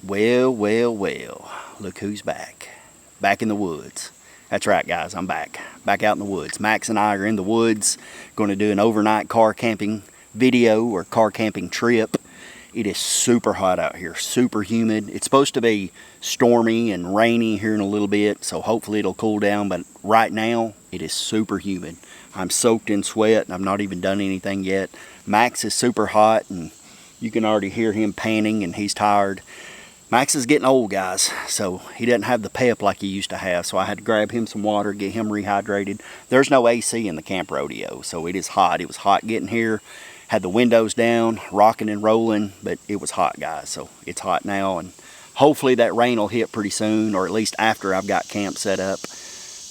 Well, well, well. Look who's back. Back in the woods. That's right, guys. I'm back. Back out in the woods. Max and I are in the woods. Going to do an overnight car camping video or car camping trip. It is super hot out here. Super humid. It's supposed to be stormy and rainy here in a little bit, so hopefully it'll cool down. But right now, it is super humid. I'm soaked in sweat and I've not even done anything yet. Max is super hot and you can already hear him panting and he's tired. Max is getting old, guys, so he doesn't have the pep like he used to have, so I had to grab him some water, get him rehydrated. There's no AC in the camp rodeo, so it is hot. It was hot getting here. Had the windows down, rocking and rolling, but it was hot, guys, so it's hot now, and hopefully that rain will hit pretty soon, or at least after I've got camp set up.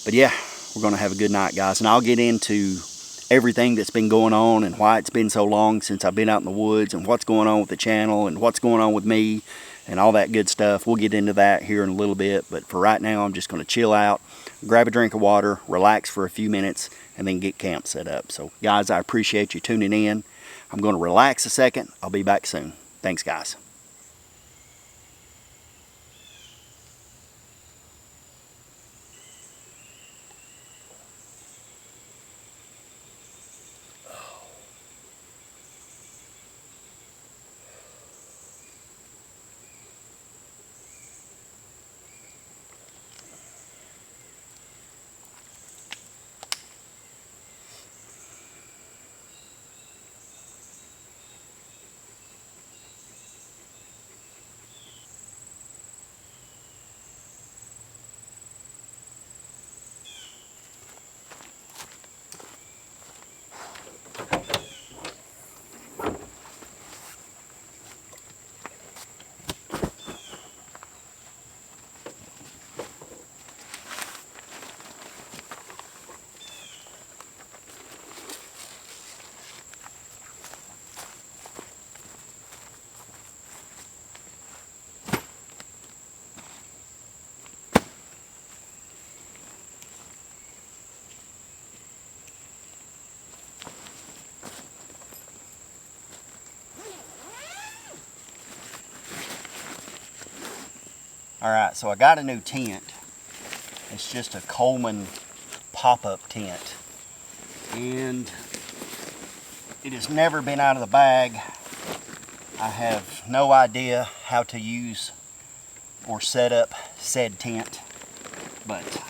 But yeah, we're going to have a good night, guys, and I'll get into everything that's been going on and why it's been so long since I've been out in the woods and what's going on with the channel and what's going on with me and all that good stuff. We'll get into that here in a little bit, but for right now, I'm just going to chill out, grab a drink of water, relax for a few minutes, and then get camp set up. So, guys, I appreciate you tuning in. I'm going to relax a second. I'll be back soon. Thanks, guys. Alright, so I got a new tent. It's just a Coleman pop-up tent. And it has never been out of the bag. I have no idea how to use or set up said tent, but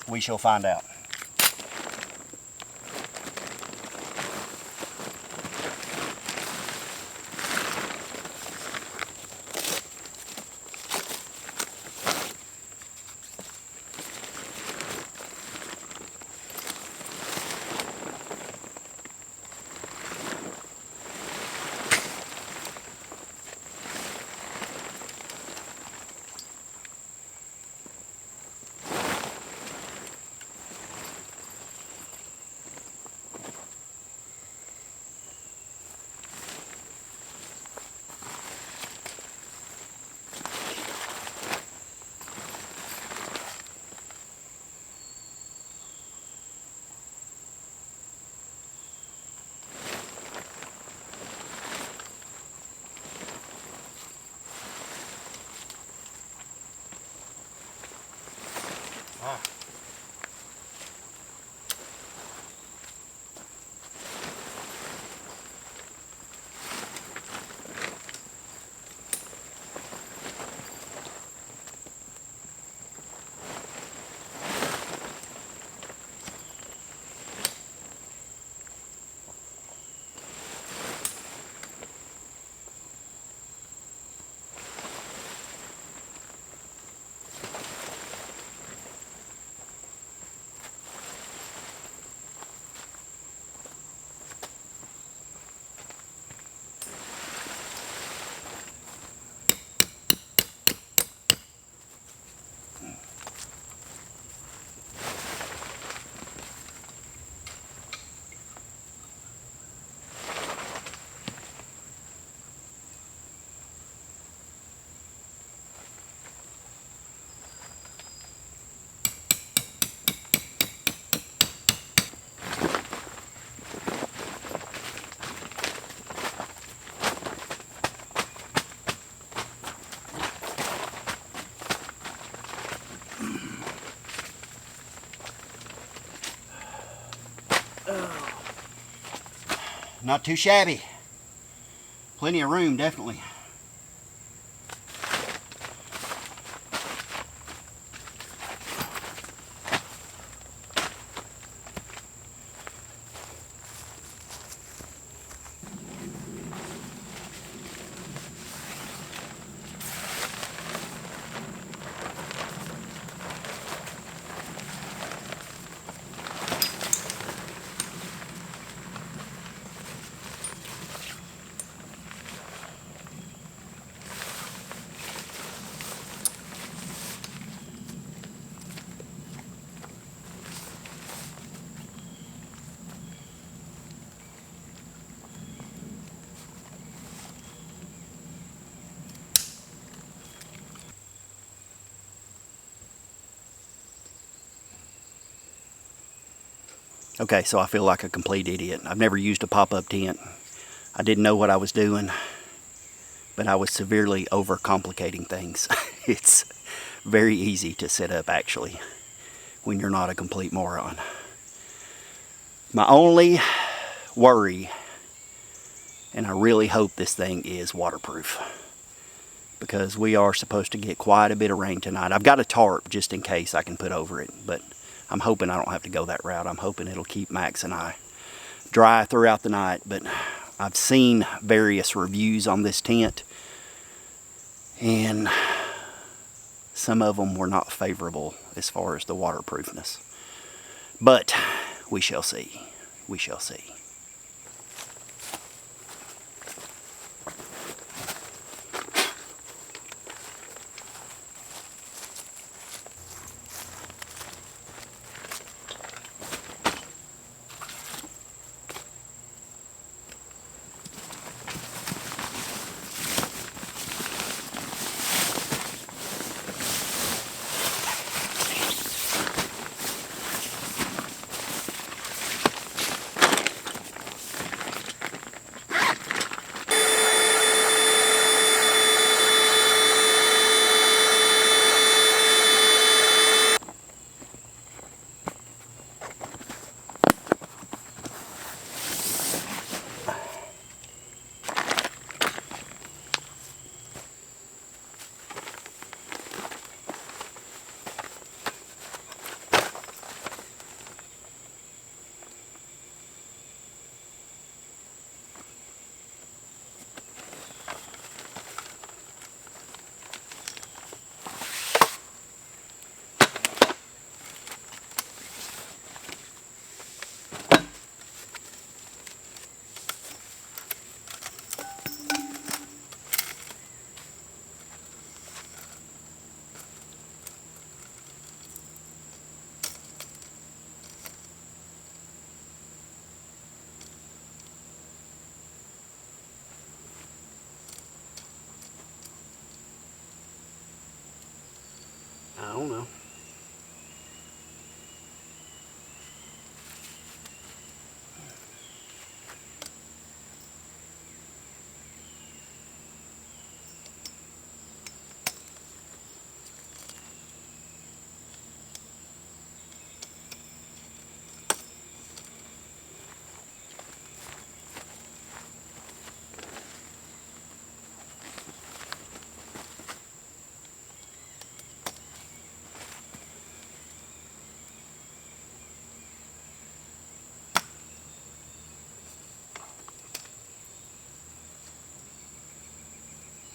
we shall find out. not too shabby. Plenty of room, definitely. Okay, so I feel like a complete idiot. I've never used a pop-up tent. I didn't know what I was doing, but I was severely overcomplicating things. It's very easy to set up, actually, when you're not a complete moron. My only worry, and I really hope this thing is waterproof, because we are supposed to get quite a bit of rain tonight. I've got a tarp just in case I can put over it, but I'm hoping I don't have to go that route. I'm hoping it'll keep Max and I dry throughout the night. But I've seen various reviews on this tent, and some of them were not favorable as far as the waterproofness. But we shall see. We shall see. I don't know.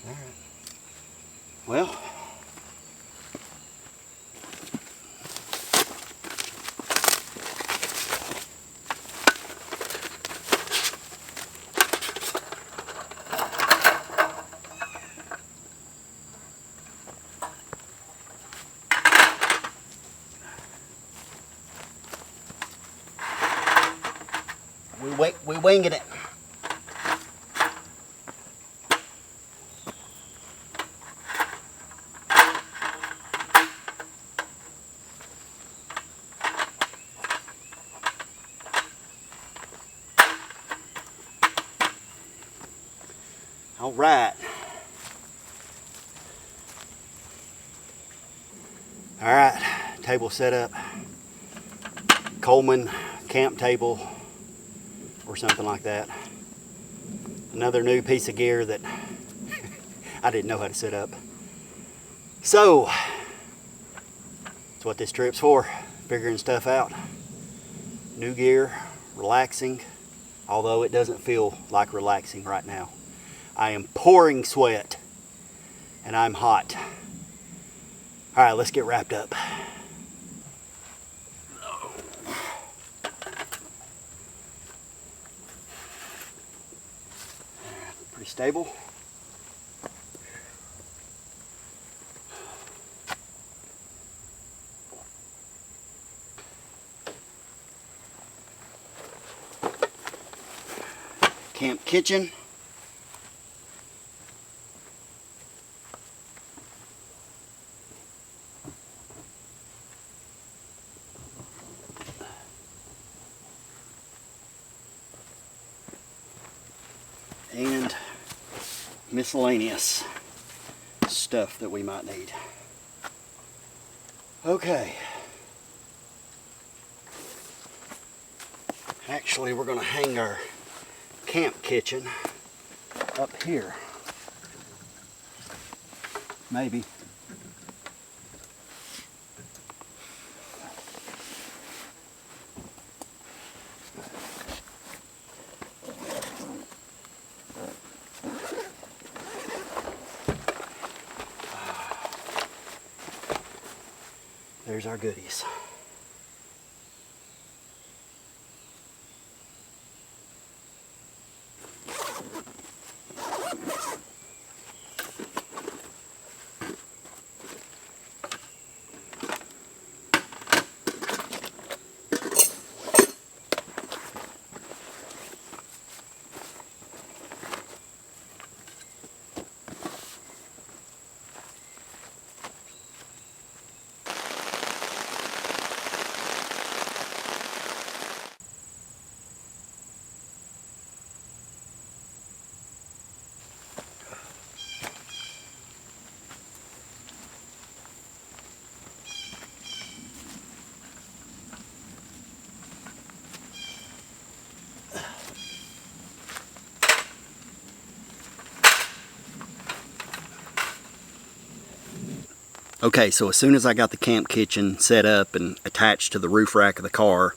All right. Well, we winging it. All right. All right, table set up. Coleman camp table or something like that. Another new piece of gear that I didn't know how to set up. So, that's what this trip's for, figuring stuff out. New gear, relaxing, although it doesn't feel like relaxing right now. I am pouring sweat, and I'm hot. All right, let's get wrapped up. Pretty stable. Camp kitchen. And miscellaneous stuff that we might need. Okay. Actually, we're going to hang our camp kitchen up here. Maybe. There's our goodies. Okay, so as soon as I got the camp kitchen set up and attached to the roof rack of the car,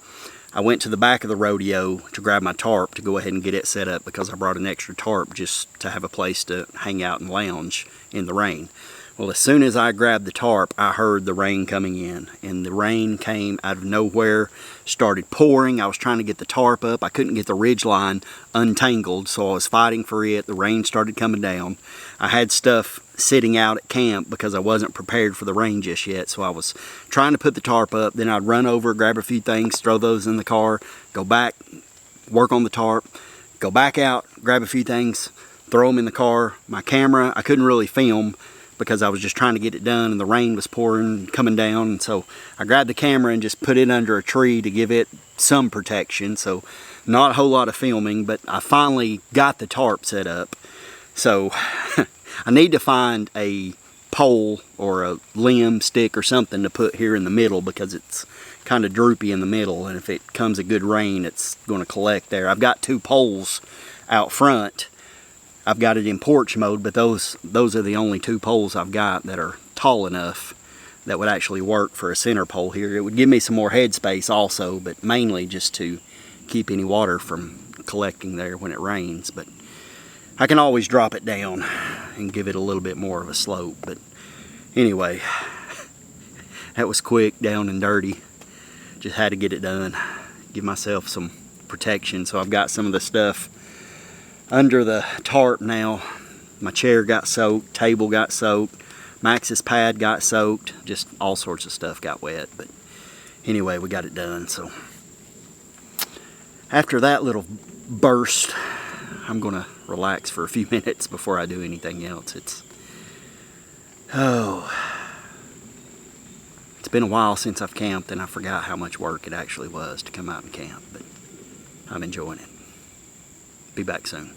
I went to the back of the Rodeo to grab my tarp to go ahead and get it set up because I brought an extra tarp just to have a place to hang out and lounge in the rain. Well, as soon as I grabbed the tarp, I heard the rain coming in, and the rain came out of nowhere, started pouring. I was trying to get the tarp up. I couldn't get the ridge line untangled, so I was fighting for it. The rain started coming down. I had stuff sitting out at camp because I wasn't prepared for the rain just yet, so I was trying to put the tarp up. Then I'd run over, grab a few things, throw those in the car, go back, work on the tarp, go back out, grab a few things, throw them in the car. My camera, I couldn't really film because I was just trying to get it done and the rain was pouring, coming down, and so I grabbed the camera and just put it under a tree to give it some protection. So not a whole lot of filming, but I finally got the tarp set up. So I need to find a pole or a limb, stick, or something to put here in the middle because it's kind of droopy in the middle, and if it comes a good rain, it's going to collect there. I've got two poles out front. I've got it in porch mode, but those are the only two poles I've got that are tall enough that would actually work for a center pole here. It would give me some more headspace also, but mainly just to keep any water from collecting there when it rains. But I can always drop it down and give it a little bit more of a slope. But anyway, that was quick, down and dirty. Just had to get it done, give myself some protection. So I've got some of the stuff under the tarp now. My chair got soaked, table got soaked, Max's pad got soaked, just all sorts of stuff got wet. But anyway, we got it done. So after that little burst, I'm gonna relax for a few minutes before I do anything else. It's been a while since I've camped, and I forgot how much work it actually was to come out and camp, but I'm enjoying it. Be back soon.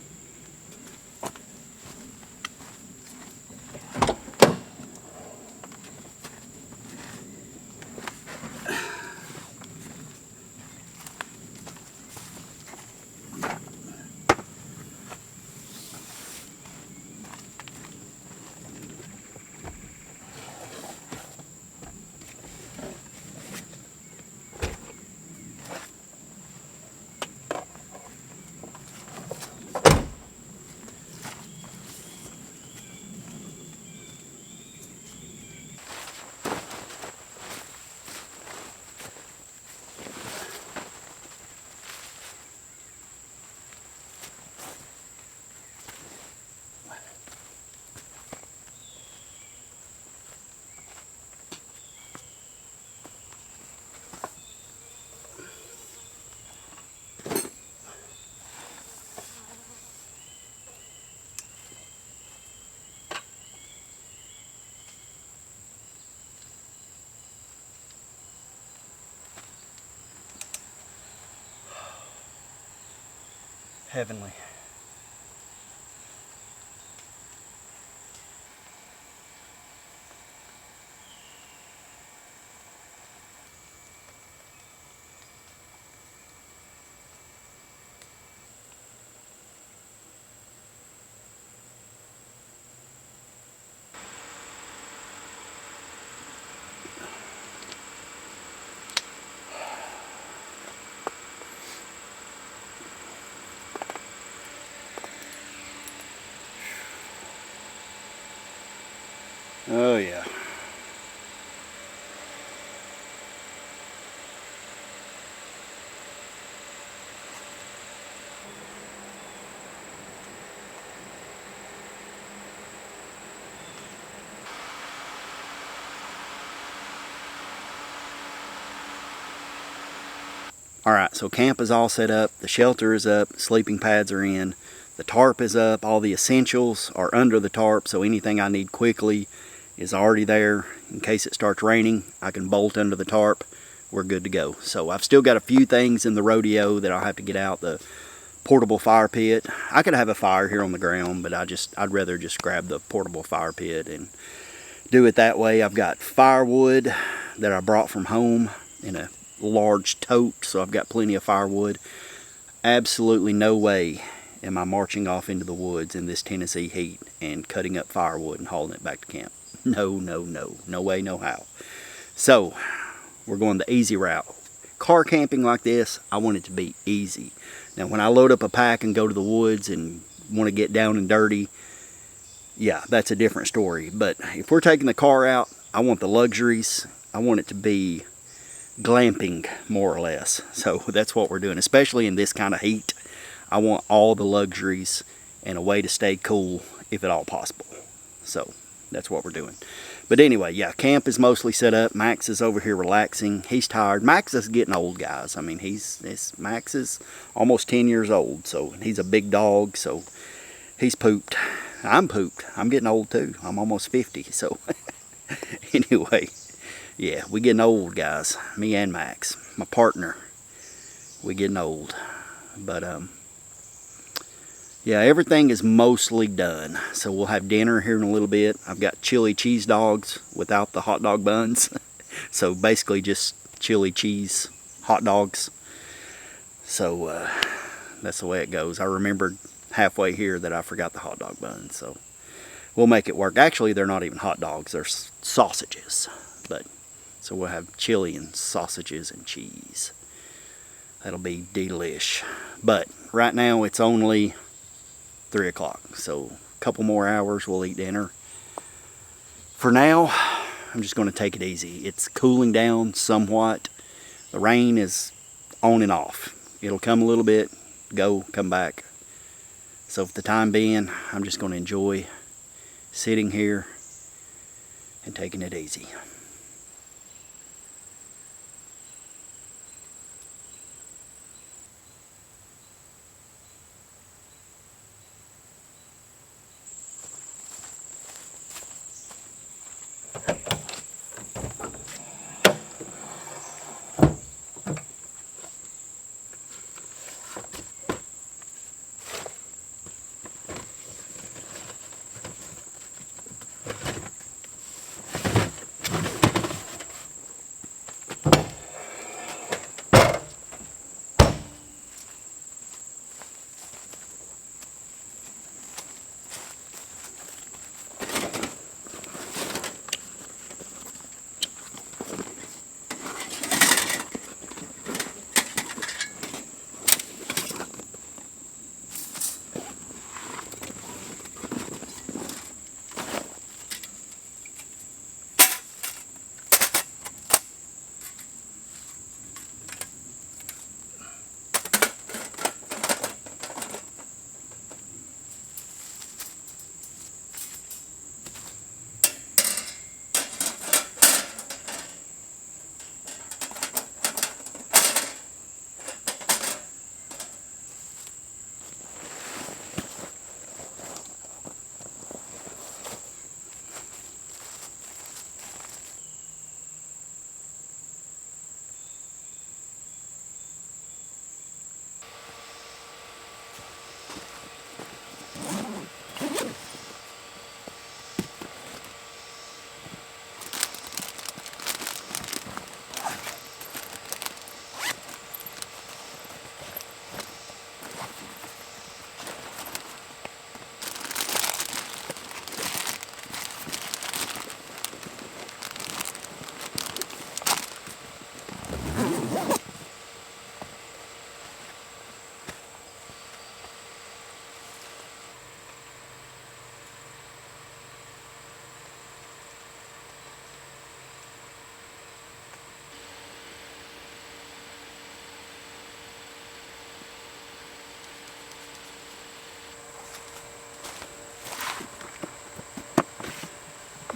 Heavenly. Oh yeah. Alright, so camp is all set up, the shelter is up, sleeping pads are in, the tarp is up, all the essentials are under the tarp, so anything I need quickly is already there. In case it starts raining, I can bolt under the tarp, we're good to go. So I've still got a few things in the Rodeo that I'll have to get out, the portable fire pit. I could have a fire here on the ground, but I'd rather just grab the portable fire pit and do it that way. I've got firewood that I brought from home in a large tote, so I've got plenty of firewood. Absolutely no way am I marching off into the woods in this Tennessee heat and cutting up firewood and hauling it back to camp. No, no, no. No way, no how. So, we're going the easy route. Car camping like this, I want it to be easy. Now, when I load up a pack and go to the woods and want to get down and dirty, yeah, that's a different story. But if we're taking the car out, I want the luxuries. I want it to be glamping, more or less. So that's what we're doing, especially in this kind of heat. I want all the luxuries and a way to stay cool if at all possible. So that's what we're doing. But anyway, yeah, camp is mostly set up. Max is over here relaxing. He's tired. Max is getting old, guys. I mean, Max is almost 10 years old, so he's a big dog, so he's pooped. I'm pooped. I'm getting old too. I'm almost 50, so anyway. Yeah, we getting old, guys. Me and Max, my partner. We getting old. But, yeah, everything is mostly done. So we'll have dinner here in a little bit. I've got chili cheese dogs without the hot dog buns. So basically just chili cheese hot dogs. So that's the way it goes. I remembered halfway here that I forgot the hot dog buns. So we'll make it work. Actually, they're not even hot dogs. They're sausages. But so we'll have chili and sausages and cheese. That'll be delish. But right now it's only 3 o'clock. So a couple more hours we'll eat dinner. For now, I'm just going to take it easy. It's cooling down somewhat. The rain is on and off. It'll come a little bit, go, come back. So for the time being, I'm just going to enjoy sitting here and taking it easy.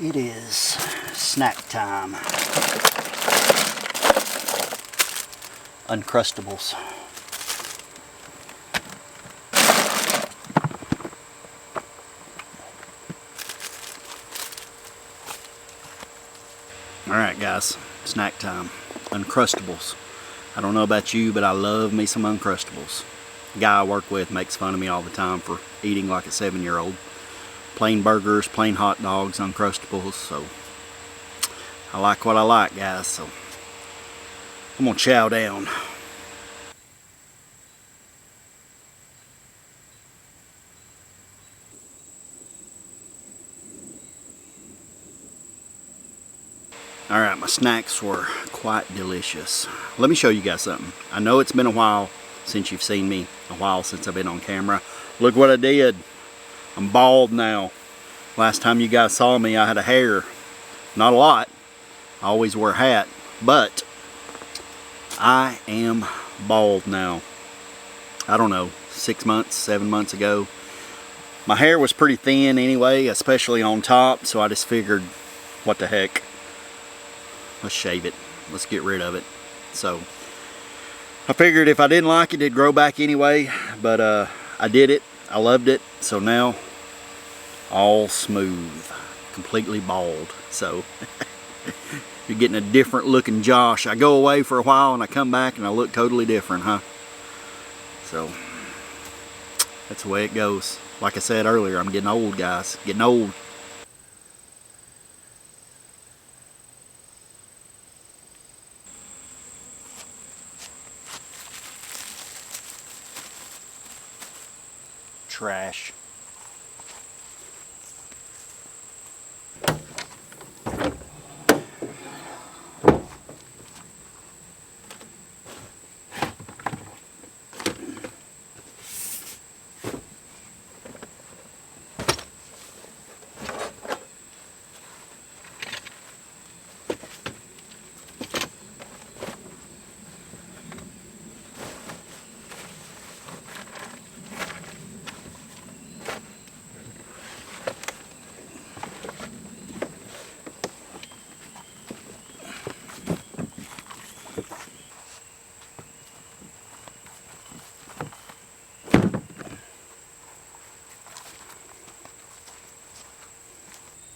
It is snack time. Uncrustables. Alright guys, snack time. Uncrustables. I don't know about you, but I love me some Uncrustables. The guy I work with makes fun of me all the time for eating like a 7-year-old. Plain burgers, plain hot dogs, Uncrustables, so I like what I like, guys, so I'm gonna chow down. Alright, my snacks were quite delicious. Let me show you guys something. I know it's been a while since you've seen me, a while since I've been on camera. Look what I did. I'm bald now. Last time you guys saw me, I had a hair. Not a lot. I always wear a hat, but I am bald now. I don't know, 6 months, 7 months ago. My hair was pretty thin anyway, especially on top, so I just figured, what the heck. Let's shave it. Let's get rid of it. So I figured if I didn't like it, it'd grow back anyway, but I did it. I loved it. So now all smooth, completely bald. So you're getting a different looking Josh. I go away for a while and I come back and I look totally different, huh? So that's the way it goes. Like I said earlier, I'm getting old, guys. Getting old. Trash.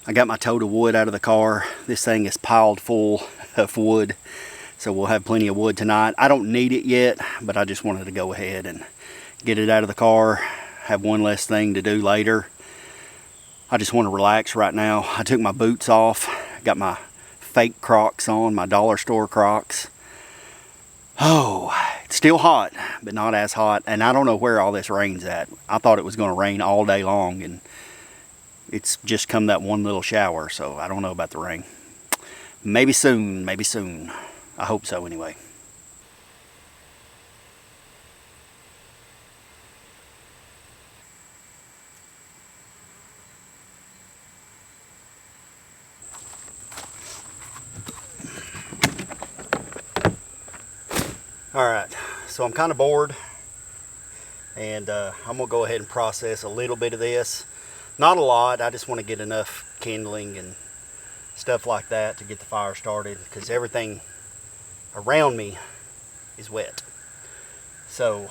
I got my tote of wood out of the car. This thing is piled full of wood, so we'll have plenty of wood tonight. I don't need it yet, but I just wanted to go ahead and get it out of the car, have one less thing to do later. I just want to relax right now. I took my boots off, got my fake Crocs on, my dollar store Crocs. Oh, it's still hot, but not as hot, and I don't know where all this rain's at. I thought it was going to rain all day long, and it's just come that one little shower, so I don't know about the rain. Maybe soon, maybe soon. I hope so anyway. Alright, so I'm kind of bored, and I'm going to go ahead and process a little bit of this. Not a lot, I just want to get enough kindling and stuff like that to get the fire started, because everything around me is wet. So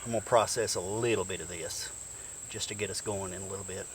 I'm going to process a little bit of this just to get us going in a little bit.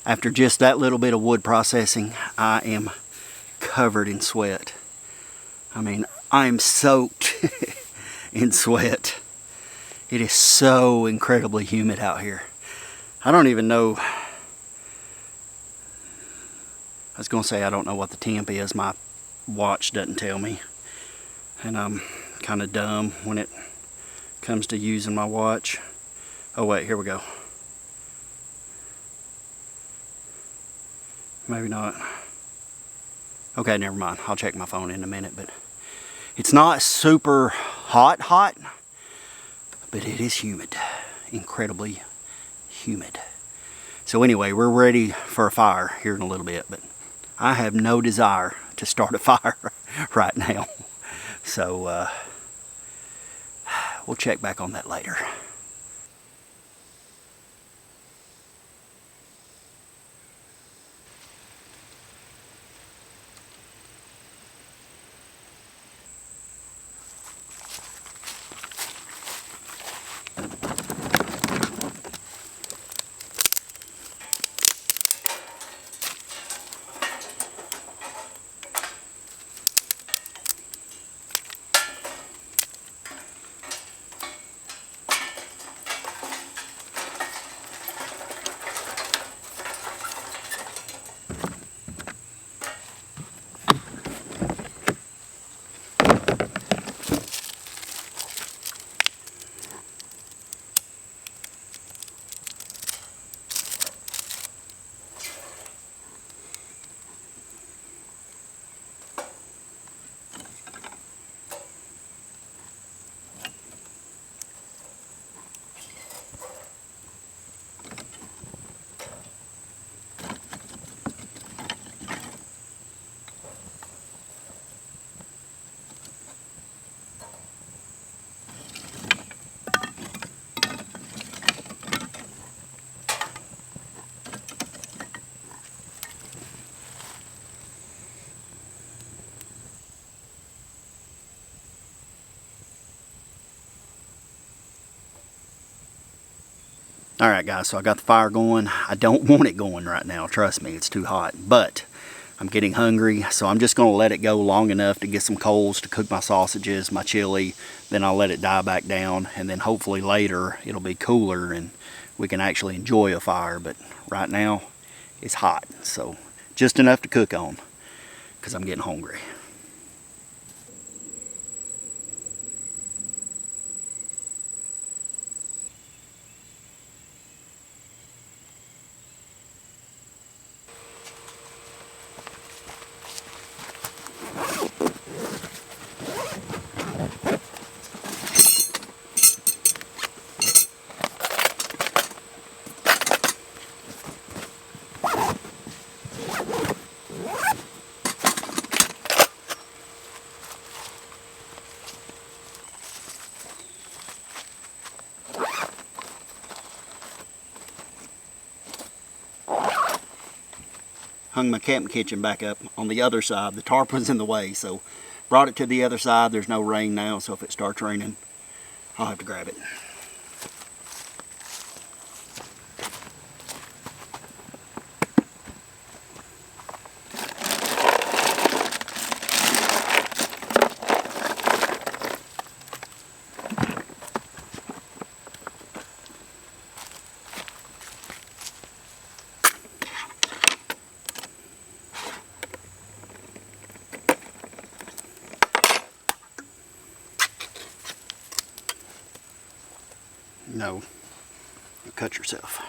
After just that little bit of wood processing, I am covered in sweat. I mean, I'm soaked in sweat. It is so incredibly humid out here. I don't even know. I was going to say I don't know what the temp is. My watch doesn't tell me. And I'm kind of dumb when it comes to using my watch. Oh wait, here we go. Maybe not. Okay, never mind. I'll check my phone in a minute, but it's not super hot, but it is humid. Incredibly humid. So anyway, we're ready for a fire here in a little bit, but I have no desire to start a fire right now. So we'll check back on that later. Alright guys, so I got the fire going. I don't want it going right now, trust me, it's too hot. But I'm getting hungry, so I'm just going to let it go long enough to get some coals to cook my sausages, my chili. Then I'll let it die back down, and then hopefully later it'll be cooler and we can actually enjoy a fire. But right now, it's hot, so just enough to cook on, because I'm getting hungry. Hung my camping kitchen back up on the other side. The tarp was in the way, so brought it to the other side. There's no rain now, so if it starts raining, I'll have to grab it. No, you cut yourself.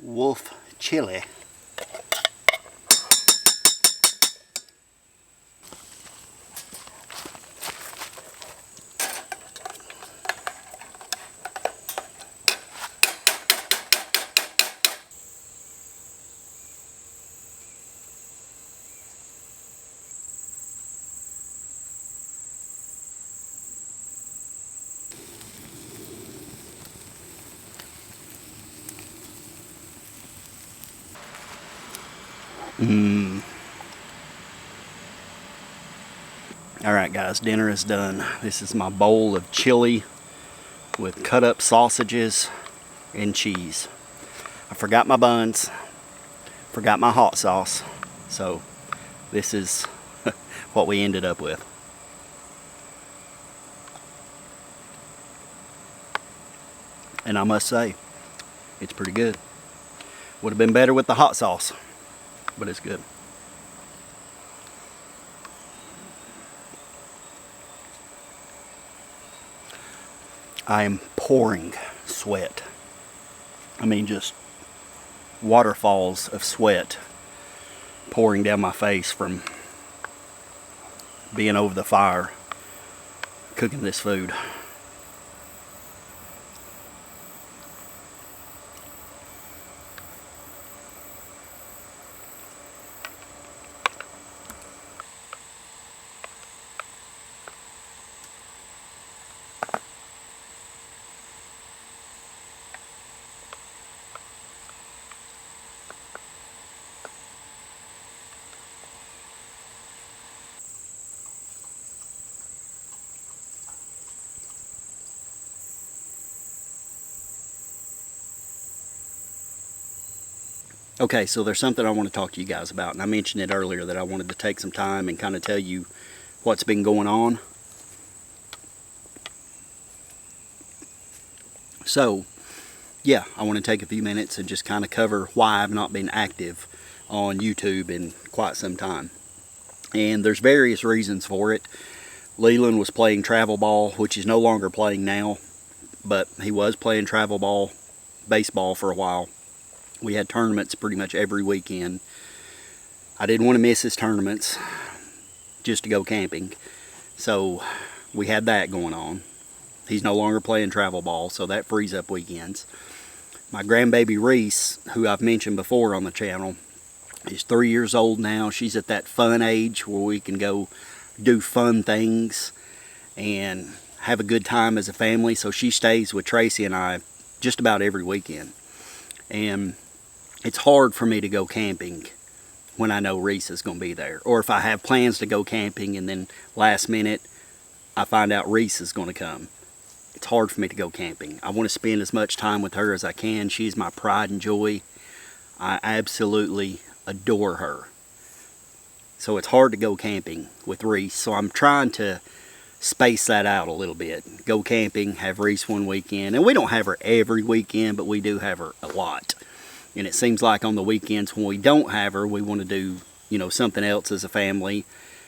Wolf chili. Alright guys, dinner is done. This is my bowl of chili with cut up sausages and cheese. I forgot my buns, forgot my hot sauce, so this is what we ended up with. And I must say, it's pretty good. Would have been better with the hot sauce, but it's good. I am pouring sweat. I mean, just waterfalls of sweat pouring down my face from being over the fire cooking this food. Okay, so there's something I want to talk to you guys about, and I mentioned it earlier that I wanted to take some time and kind of tell you what's been going on. So, yeah, I want to take a few minutes and just kind of cover why I've not been active on YouTube in quite some time. And there's various reasons for it. Leland was playing travel ball, which he's no longer playing now, but he was playing travel ball, baseball for a while. We had tournaments pretty much every weekend. I didn't want to miss his tournaments just to go camping. So we had that going on. He's no longer playing travel ball, so that frees up weekends. My grandbaby Reese, who I've mentioned before on the channel, is 3 years old now. She's at that fun age where we can go do fun things and have a good time as a family. So she stays with Tracy and I just about every weekend. And it's hard for me to go camping when I know Reese is going to be there. Or if I have plans to go camping and then last minute I find out Reese is going to come. It's hard for me to go camping. I want to spend as much time with her as I can. She's my pride and joy. I absolutely adore her. So it's hard to go camping with Reese. So I'm trying to space that out a little bit. Go camping, have Reese one weekend. And we don't have her every weekend, but we do have her a lot. And it seems like on the weekends when we don't have her, we want to do, you know, something else as a family.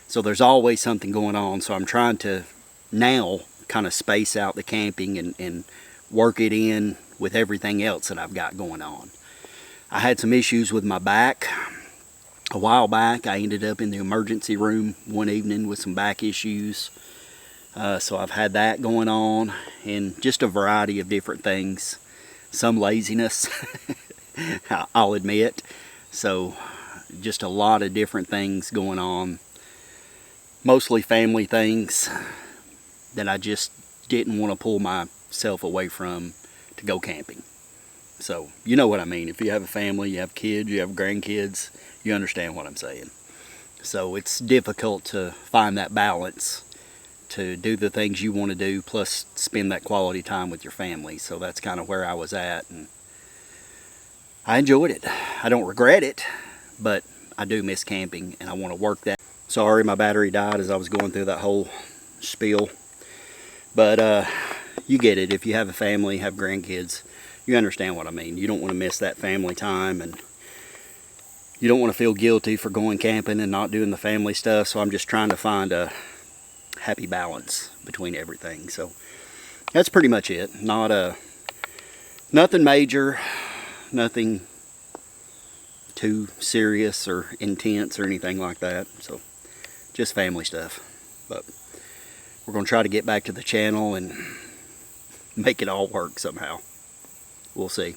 So there's always something going on. So I'm trying to now kind of space out the camping and work it in with everything else that I've got going on. I had some issues with my back. A while back, I ended up in the emergency room one evening with some back issues. So I've had that going on and just a variety of different things. Some laziness. I'll admit. So just a lot of different things going on. Mostly family things that I just didn't want to pull myself away from to go camping. So you know what I mean. If you have a family, you have kids, you have grandkids, you understand what I'm saying. So it's difficult to find that balance to do the things you want to do plus spend that quality time with your family. So that's kind of where I was at, and I enjoyed it. I don't regret it, but I do miss camping and I want to work that. Sorry, my battery died as I was going through that whole spiel. But you get it. If you have a family, have grandkids, you understand what I mean. You don't want to miss that family time, and you don't want to feel guilty for going camping and not doing the family stuff. So I'm just trying to find a happy balance between everything. So that's pretty much it. Nothing major. Nothing too serious or intense or anything like that. So just family stuff. But we're going to try to get back to the channel and make it all work somehow. We'll see.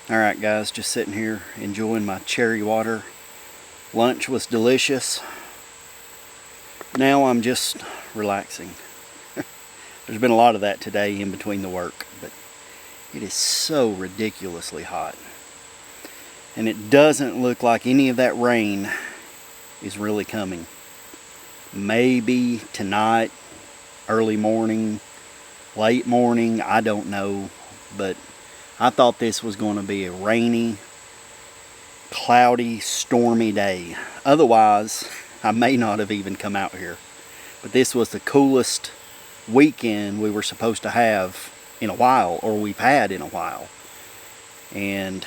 Alright guys, just sitting here enjoying my cherry water. Lunch was delicious. Now I'm just relaxing. There's been a lot of that today in between the work, but it is so ridiculously hot. And it doesn't look like any of that rain is really coming. Maybe tonight, early morning, late morning, I don't know. But I thought this was going to be a rainy, cloudy, stormy day. Otherwise, I may not have even come out here. But this was the coolest weekend we were supposed to have in a while, or we've had in a while. And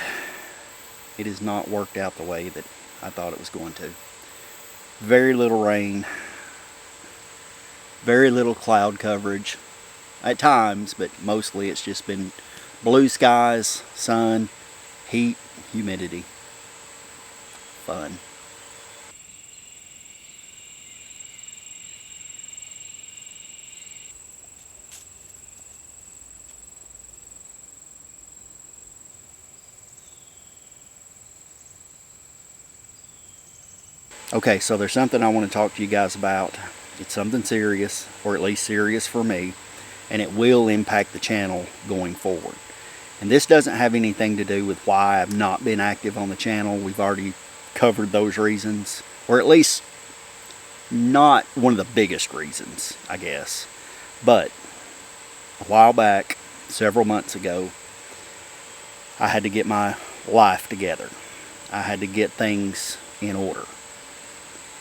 it has not worked out the way that I thought it was going to. Very little rain, very little cloud coverage at times, but mostly it's just been blue skies, sun, heat, humidity. Fun. Okay, so there's something I want to talk to you guys about. It's something serious, or at least serious for me, and it will impact the channel going forward. And this doesn't have anything to do with why I've not been active on the channel. We've already covered those reasons, or at least not one of the biggest reasons, I guess. But a while back, several months ago, I had to get my life together. I had to get things in order.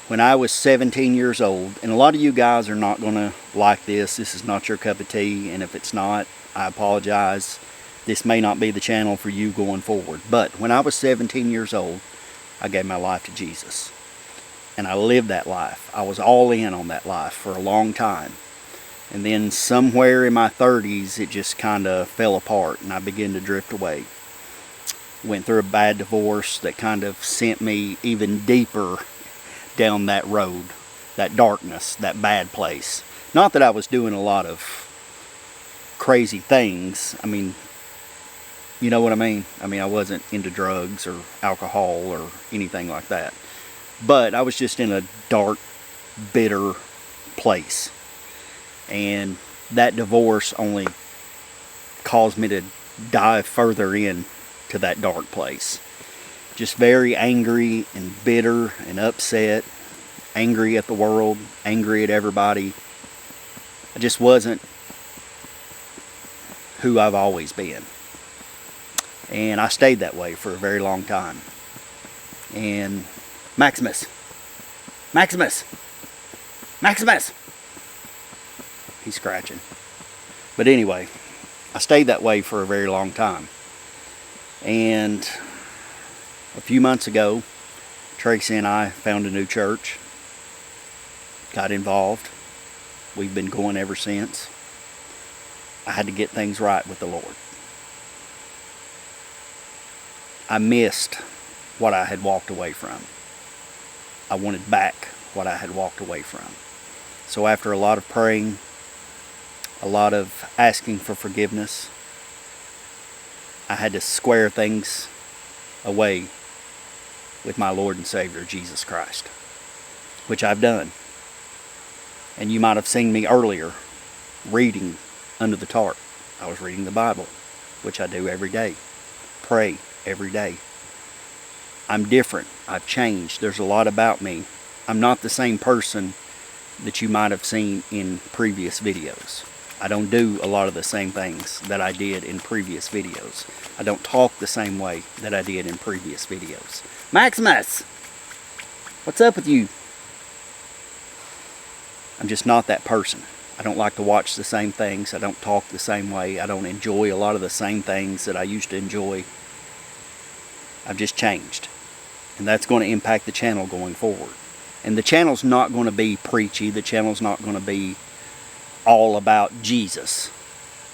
When I was 17 years old, and a lot of you guys are not going to like this. This is not your cup of tea, and if it's not, I apologize. This may not be the channel for you going forward. But when I was 17 years old, I gave my life to Jesus. And I lived that life. I was all in on that life for a long time. And then somewhere in my 30s, it just kind of fell apart, and I began to drift away. Went through a bad divorce that kind of sent me even deeper down that road, that darkness, that bad place. Not that I was doing a lot of crazy things. I mean, you know what I mean? I mean, I wasn't into drugs or alcohol or anything like that. But I was just in a dark, bitter place. And that divorce only caused me to dive further in to that dark place. Just very angry and bitter and upset, angry at the world, angry at everybody. I just wasn't who I've always been. And I stayed that way for a very long time. And Maximus, he's scratching. But anyway, I stayed that way for a very long time. And a few months ago, Tracy and I found a new church, got involved. We've been going ever since. I had to get things right with the Lord. I missed what I had walked away from. I wanted back what I had walked away from. So after a lot of praying, a lot of asking for forgiveness, I had to square things away with my Lord and Savior, Jesus Christ, which I've done. And you might have seen me earlier reading under the tarp. I was reading the Bible, which I do every day. Pray every day. I'm different. I've changed. There's a lot about me. I'm not the same person that you might have seen in previous videos. I don't do a lot of the same things that I did in previous videos. I don't talk the same way that I did in previous videos. Maximus! What's up with you? I'm just not that person. I don't like to watch the same things. I don't talk the same way. I don't enjoy a lot of the same things that I used to enjoy. I've just changed. And that's going to impact the channel going forward. And the channel's not going to be preachy. The channel's not going to be all about Jesus.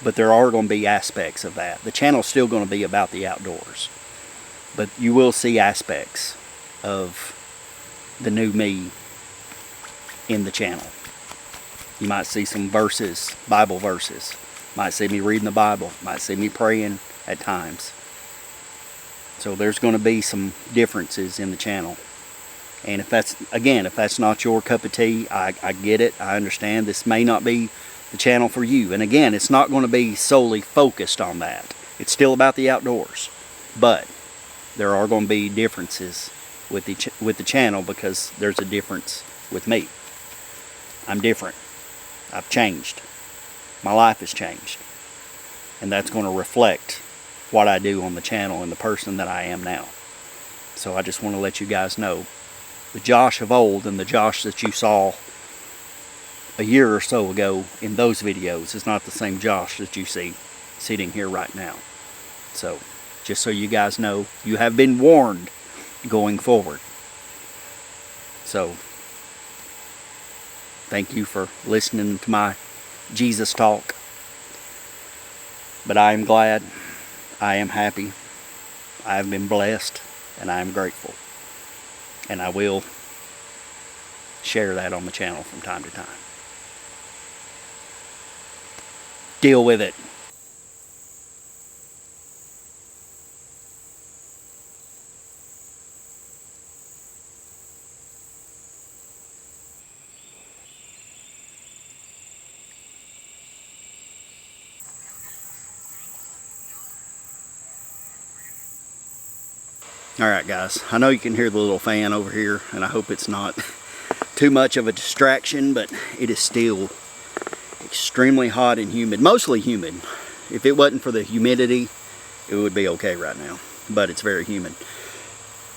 But there are going to be aspects of that. The channel's still going to be about the outdoors. But you will see aspects of the new me in the channel. You might see some verses, Bible verses. Might see me reading the Bible. Might see me praying at times. So there's going to be some differences in the channel. And if that's not your cup of tea, I get it. I understand this may not be the channel for you. And again, it's not going to be solely focused on that. It's still about the outdoors. But there are going to be differences with the channel, because there's a difference with me. I'm different. I've changed. My life has changed. And that's going to reflect what I do on the channel and the person that I am now. So I just want to let you guys know, the Josh of old and the Josh that you saw a year or so ago in those videos is not the same Josh that you see sitting here right now. So just so you guys know, you have been warned going forward. So thank you for listening to my Jesus talk. But I am glad, I am happy, I have been blessed, and I am grateful. And I will share that on the channel from time to time. Deal with it. Alright guys, I know you can hear the little fan over here, and I hope it's not too much of a distraction, but it is still extremely hot and humid, mostly humid. If it wasn't for the humidity, it would be okay right now, but it's very humid.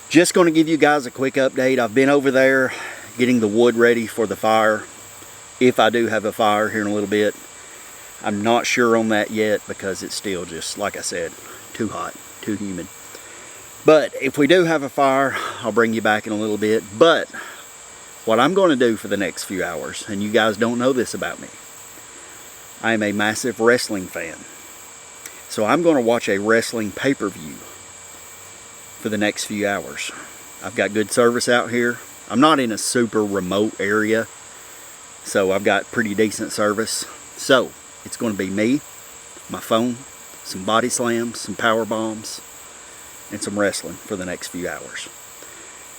Just going to give you guys a quick update. I've been over there getting the wood ready for the fire, if I do have a fire here in a little bit. I'm not sure on that yet, because it's still just, like I said, too hot, too humid. But if we do have a fire, I'll bring you back in a little bit. But what I'm going to do for the next few hours, and you guys don't know this about me, I am a massive wrestling fan. So I'm going to watch a wrestling pay-per-view for the next few hours. I've got good service out here. I'm not in a super remote area, so I've got pretty decent service. So it's going to be me, my phone, some body slams, some power bombs, and some wrestling for the next few hours.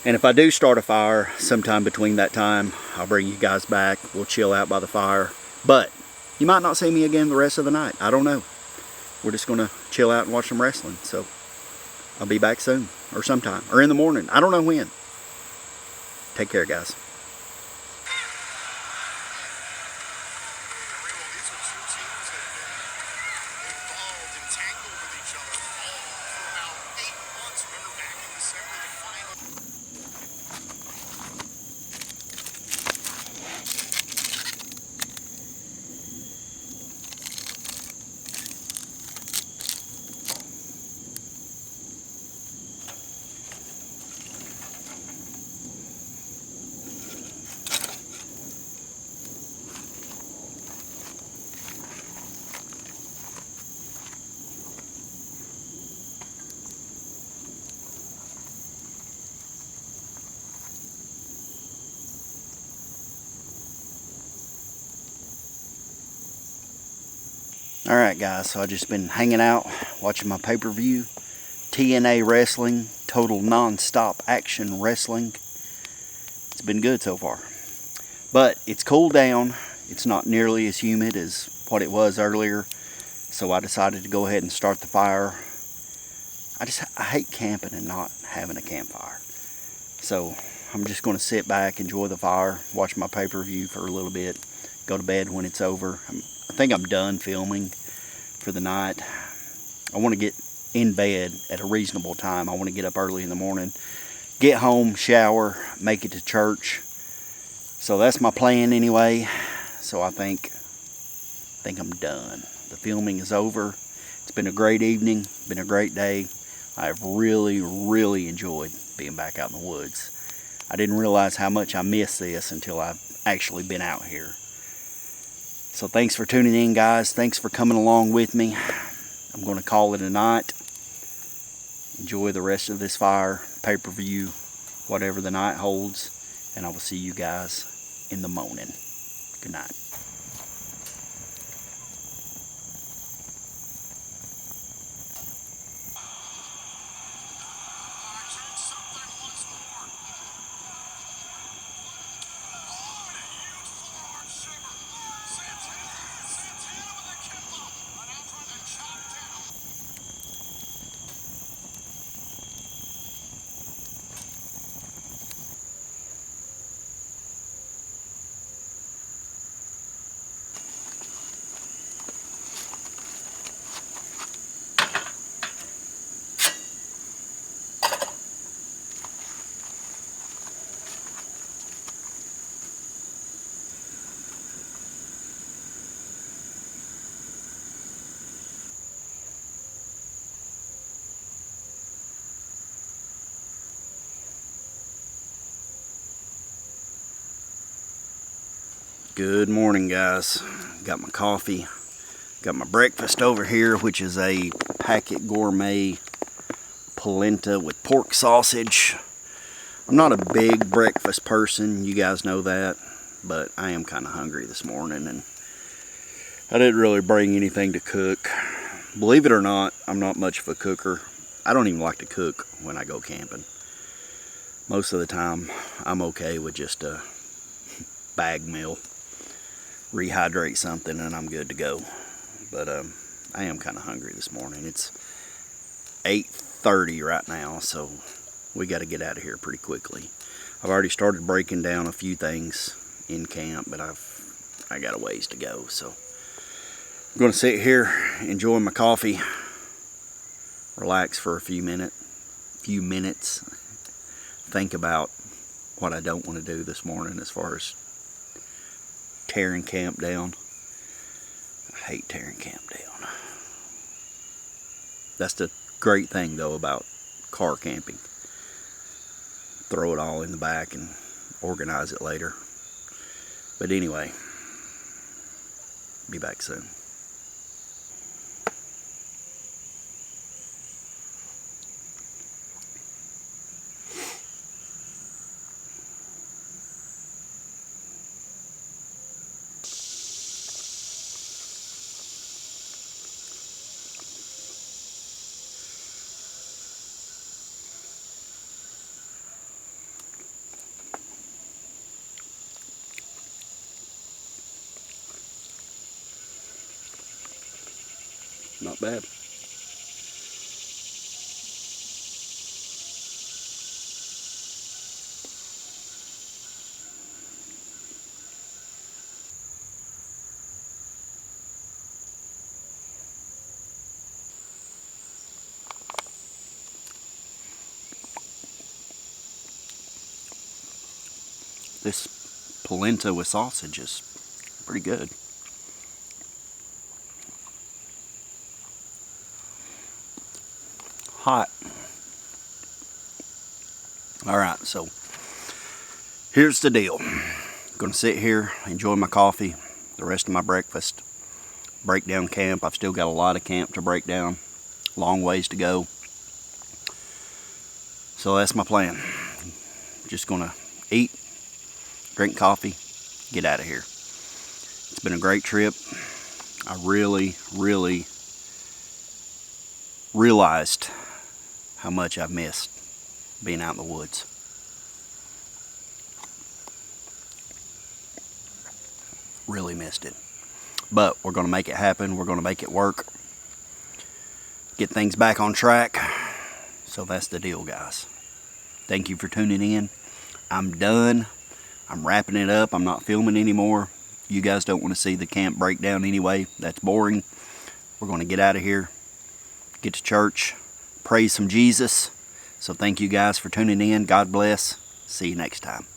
And if I do start a fire sometime between that time, I'll bring you guys back. We'll chill out by the fire. But you might not see me again the rest of the night. I don't know. We're just going to chill out and watch some wrestling. So I'll be back soon, or sometime, or in the morning. I don't know when. Take care, guys. Alright guys, so I've just been hanging out, watching my pay-per-view. TNA Wrestling, total non-stop action wrestling. It's been good so far. But it's cooled down. It's not nearly as humid as what it was earlier. So I decided to go ahead and start the fire. I hate camping and not having a campfire. So I'm just going to sit back, enjoy the fire, watch my pay-per-view for a little bit, go to bed when it's over. I think I'm done filming for the night. I want to get in bed at a reasonable time. I want to get up early in the morning, get home, shower, make it to church. So that's my plan anyway. So I think I'm done. The filming is over. It's been a great evening, been a great day. I've really, really enjoyed being back out in the woods. I didn't realize how much I missed this until I've actually been out here. So thanks for tuning in, guys. Thanks for coming along with me. I'm going to call it a night. Enjoy the rest of this fire, pay-per-view, whatever the night holds. And I will see you guys in the morning. Good night. Good morning, guys. Got my coffee, got my breakfast over here, which is a packet gourmet polenta with pork sausage. I'm not a big breakfast person, you guys know that, but I am kind of hungry this morning and I didn't really bring anything to cook. Believe it or not, I'm not much of a cooker. I don't even like to cook when I go camping. Most of the time, I'm okay with just a bag meal. Rehydrate something and I'm good to go. But I am kind of hungry this morning. It's 8:30 right now, so we got to get out of here pretty quickly. I've already started breaking down a few things in camp, but I got a ways to go. So I'm going to sit here, enjoy my coffee, relax for a few minutes, think about what I don't want to do this morning as far as tearing camp down. I hate tearing camp down. That's the great thing though about car camping. Throw it all in the back and organize it later. But anyway, be back soon. Not bad. This polenta with sausage is pretty good. Hot. Alright, so here's the deal. I'm gonna sit here, enjoy my coffee, the rest of my breakfast, break down camp. I've still got a lot of camp to break down, long ways to go. So that's my plan. Just gonna eat, drink coffee, get out of here. It's been a great trip. I really realized how much I've missed being out in the woods. Really missed it. But we're going to make it happen. We're going to make it work. Get things back on track. So that's the deal, guys. Thank you for tuning in. I'm done. I'm wrapping it up. I'm not filming anymore. You guys don't want to see the camp breakdown anyway. That's boring. We're going to get out of here. Get to church. Praise some Jesus. So thank you guys for tuning in. God bless. See you next time.